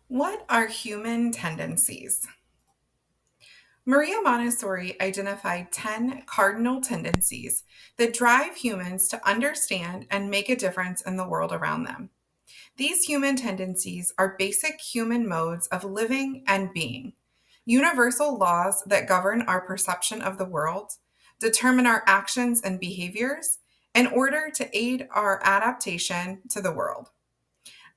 What are human tendencies? Maria Montessori identified 10 cardinal tendencies that drive humans to understand and make a difference in the world around them. These human tendencies are basic human modes of living and being, universal laws that govern our perception of the world, determine our actions and behaviors in order to aid our adaptation to the world.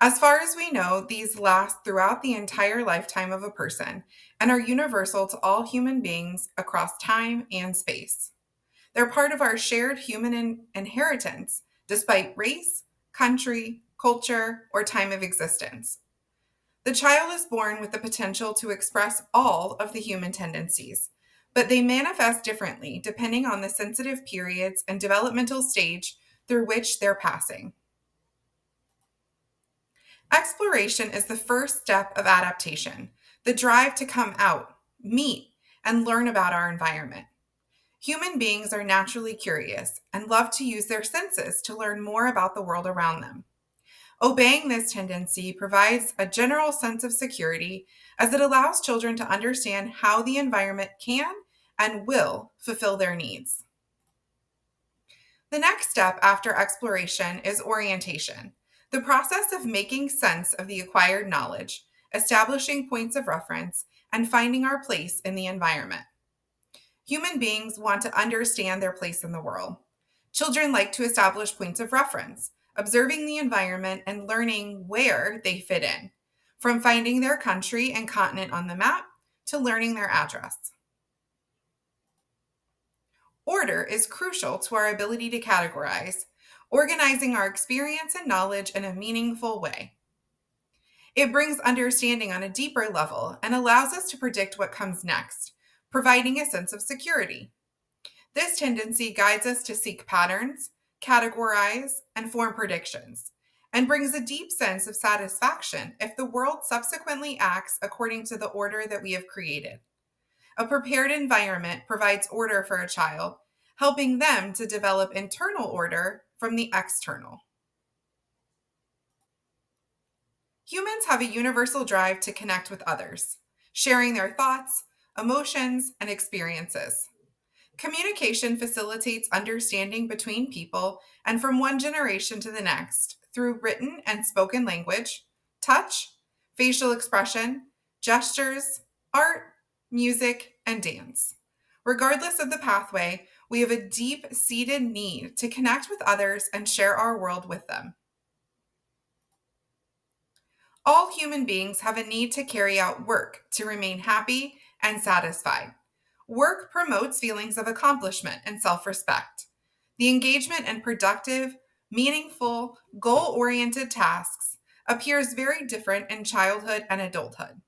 As far as we know, these last throughout the entire lifetime of a person and are universal to all human beings across time and space. They're part of our shared human inheritance, despite race, country, culture, or time of existence. The child is born with the potential to express all of the human tendencies, but they manifest differently depending on the sensitive periods and developmental stage through which they're passing. Exploration is the first step of adaptation, the drive to come out, meet, and learn about our environment. Human beings are naturally curious and love to use their senses to learn more about the world around them. Obeying this tendency provides a general sense of security as it allows children to understand how the environment can and will fulfill their needs. The next step after exploration is orientation, the process of making sense of the acquired knowledge, establishing points of reference, and finding our place in the environment. Human beings want to understand their place in the world. Children like to establish points of reference, observing the environment and learning where they fit in, from finding their country and continent on the map to learning their address. Order is crucial to our ability to categorize, organizing our experience and knowledge in a meaningful way. It brings understanding on a deeper level and allows us to predict what comes next, providing a sense of security. This tendency guides us to seek patterns, categorize, and form predictions, and brings a deep sense of satisfaction if the world subsequently acts according to the order that we have created. A prepared environment provides order for a child, helping them to develop internal order from the external. Humans have a universal drive to connect with others, sharing their thoughts, emotions, and experiences. Communication facilitates understanding between people and from one generation to the next through written and spoken language, touch, facial expression, gestures, art, music, and dance. Regardless of the pathway, we have a deep seated need to connect with others and share our world with them. All human beings have a need to carry out work to remain happy and satisfied. Work promotes feelings of accomplishment and self respect. The engagement and productive, meaningful, goal oriented tasks appears very different in childhood and adulthood.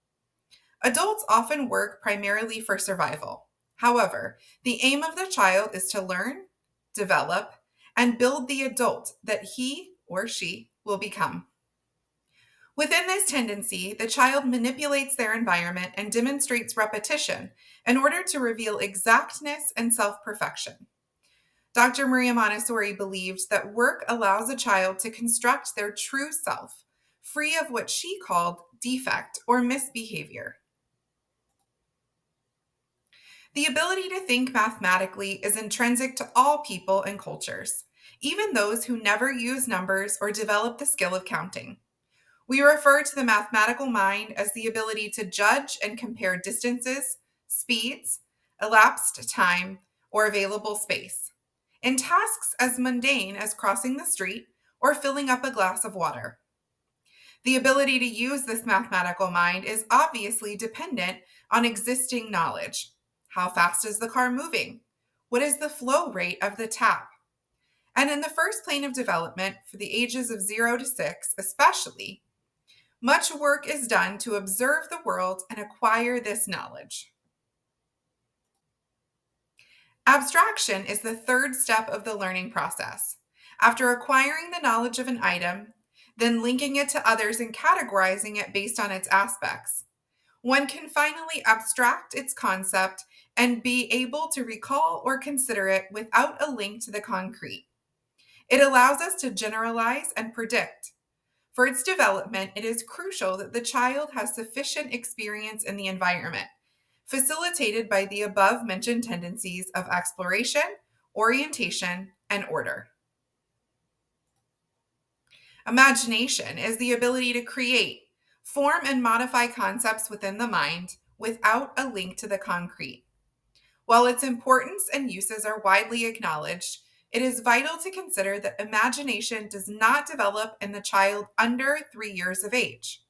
Adults often work primarily for survival. However, the aim of the child is to learn, develop, and build the adult that he or she will become. Within this tendency, the child manipulates their environment and demonstrates repetition in order to reveal exactness and self perfection. Dr. Maria Montessori believed that work allows a child to construct their true self, free of what she called defect or misbehavior. The ability to think mathematically is intrinsic to all people and cultures, even those who never use numbers or develop the skill of counting. We refer to the mathematical mind as the ability to judge and compare distances, speeds, elapsed time, or available space, in tasks as mundane as crossing the street or filling up a glass of water. The ability to use this mathematical mind is obviously dependent on existing knowledge. How fast is the car moving? What is the flow rate of the tap? And in the first plane of development, for the ages of 0 to 6 especially, much work is done to observe the world and acquire this knowledge. Abstraction is the third step of the learning process. After acquiring the knowledge of an item, then linking it to others and categorizing it based on its aspects, one can finally abstract its concept and be able to recall or consider it without a link to the concrete. It allows us to generalize and predict. For its development, it is crucial that the child has sufficient experience in the environment, facilitated by the above mentioned tendencies of exploration, orientation, and order. Imagination is the ability to create, form, and modify concepts within the mind without a link to the concrete. While its importance and uses are widely acknowledged, it is vital to consider that imagination does not develop in the child under 3 years of age.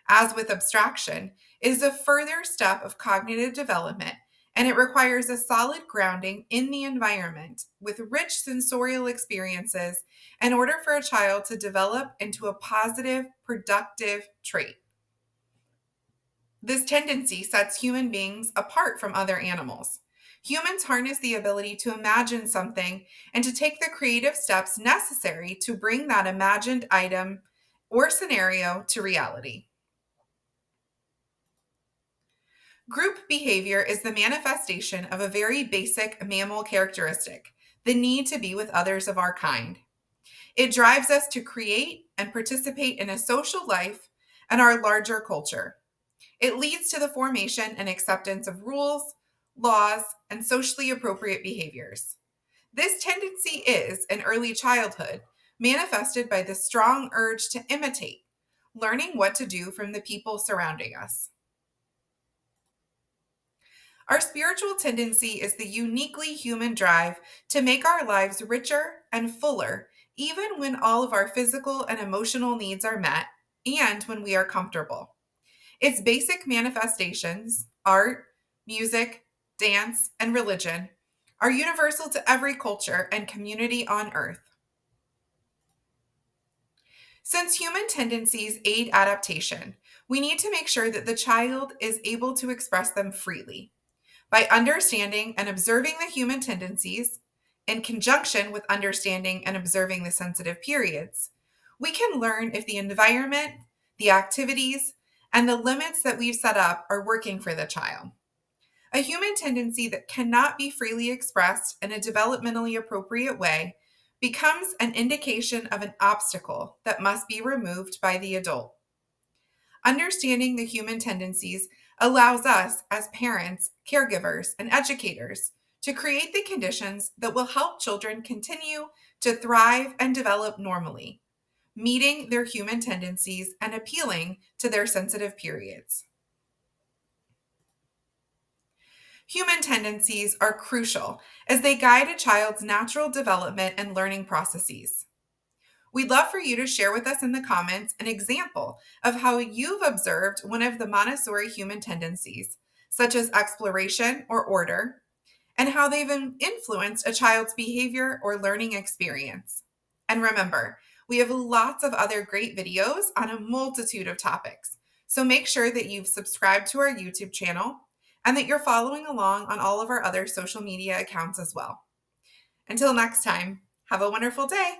As with abstraction, it is a further step of cognitive development, and it requires a solid grounding in the environment with rich sensorial experiences in order for a child to develop into a positive, productive trait. This tendency sets human beings apart from other animals. Humans harness the ability to imagine something and to take the creative steps necessary to bring that imagined item or scenario to reality. Group behavior is the manifestation of a very basic mammal characteristic, the need to be with others of our kind. It drives us to create and participate in a social life and our larger culture. It leads to the formation and acceptance of rules, laws, and socially appropriate behaviors. This tendency is, in early childhood, manifested by the strong urge to imitate, learning what to do from the people surrounding us. Our spiritual tendency is the uniquely human drive to make our lives richer and fuller, even when all of our physical and emotional needs are met and when we are comfortable. Its basic manifestations, art, music, dance, and religion, are universal to every culture and community on earth. Since human tendencies aid adaptation, we need to make sure that the child is able to express them freely. By understanding and observing the human tendencies, in conjunction with understanding and observing the sensitive periods, we can learn if the environment, the activities, and the limits that we've set up are working for the child. A human tendency that cannot be freely expressed in a developmentally appropriate way becomes an indication of an obstacle that must be removed by the adult. Understanding the human tendencies allows us as parents, caregivers, and educators to create the conditions that will help children continue to thrive and develop normally, meeting their human tendencies and appealing to their sensitive periods. Human tendencies are crucial as they guide a child's natural development and learning processes. We'd love for you to share with us in the comments an example of how you've observed one of the Montessori human tendencies, such as exploration or order, and how they've influenced a child's behavior or learning experience. And remember, we have lots of other great videos on a multitude of topics, so make sure that you've subscribed to our YouTube channel and that you're following along on all of our other social media accounts as well. Until next time, have a wonderful day.